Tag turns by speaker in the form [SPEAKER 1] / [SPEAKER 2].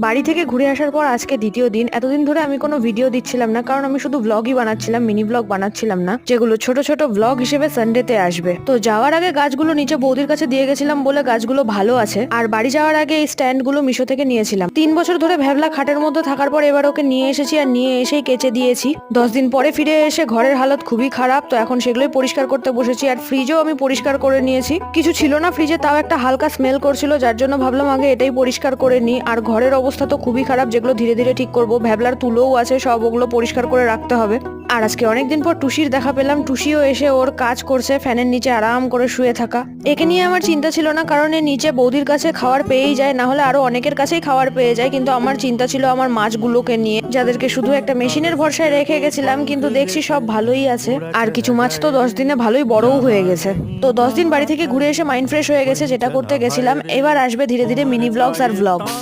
[SPEAKER 1] বাড়ি থেকে ঘুরে আসার পর আজকে দ্বিতীয় দিন। এতদিন ধরে আমি কোনো ভিডিও দিচ্ছিলাম না, কারণ আমি শুধু ব্লগই বানাচ্ছিলাম, মিনি ব্লগ বানাচ্ছিলাম না, যেগুলো ছোট ছোট ব্লগ হিসেবে সানডেতে আসবে। তো যাওয়ার আগে গাছগুলো নিচে বৌদির কাছে দিয়ে গেছিলাম বলে গাছগুলো ভালো আছে। আর বাড়ি যাওয়ার আগে এই স্ট্যান্ড গুলো মিশো থেকে নিয়েছিলাম। 3 বছর ধরে ভ্যাবলা খাটের মধ্যে থাকার পর এবার ওকে নিয়ে এসেছি, আর নিয়ে এসেই কেচে দিয়েছি। 10 দিন পরে ফিরে এসে ঘরের হালত খুবই খারাপ, তো এখন সেগুলোই পরিষ্কার করতে বসেছি। আর ফ্রিজও আমি পরিষ্কার করে নিয়েছি। কিছু ছিল না ফ্রিজে, তাও একটা হালকা স্মেল করছিল, যার জন্য ভাবলাম আগে এটাই পরিষ্কার করে নিই। আর ঘরের অবস্থা তো খুবই খারাপ, যেগুলো ধীরে ধীরে ঠিক করবো। ভ্যাবলার তুলোও আছে, সব ওগুলো পরিষ্কার করে রাখতে হবে। আর আজকে অনেকদিন পর টুসির দেখা পেলাম। টুসিও এসে ওর কাজ করছে, ফ্যানের নিচে আরাম করে শুয়ে থাকা। একে নিয়ে আমার চিন্তা ছিল না, কারণ এর নিচে বৌদির কাছে খাবার পেয়েই যায়, না হলে আরো অনেকের কাছেই খাবার পেয়ে যায়। কিন্তু আমার চিন্তা ছিল আমার মাছগুলোকে নিয়ে, যাদেরকে শুধু একটা মেশিনের ভরসায় রেখে গেছিলাম, কিন্তু দেখছি সব ভালোই আছে। আর কিছু মাছ তো 10 দিনে ভালোই বড়ও হয়ে গেছে। তো 10 দিন বাড়ি থেকে ঘুরে এসে মাইন্ড ফ্রেশ হয়ে গেছে, যেটা করতে গেছিলাম। এবার আসবে ধীরে ধীরে মিনি ব্লগস আর ভ্লগস।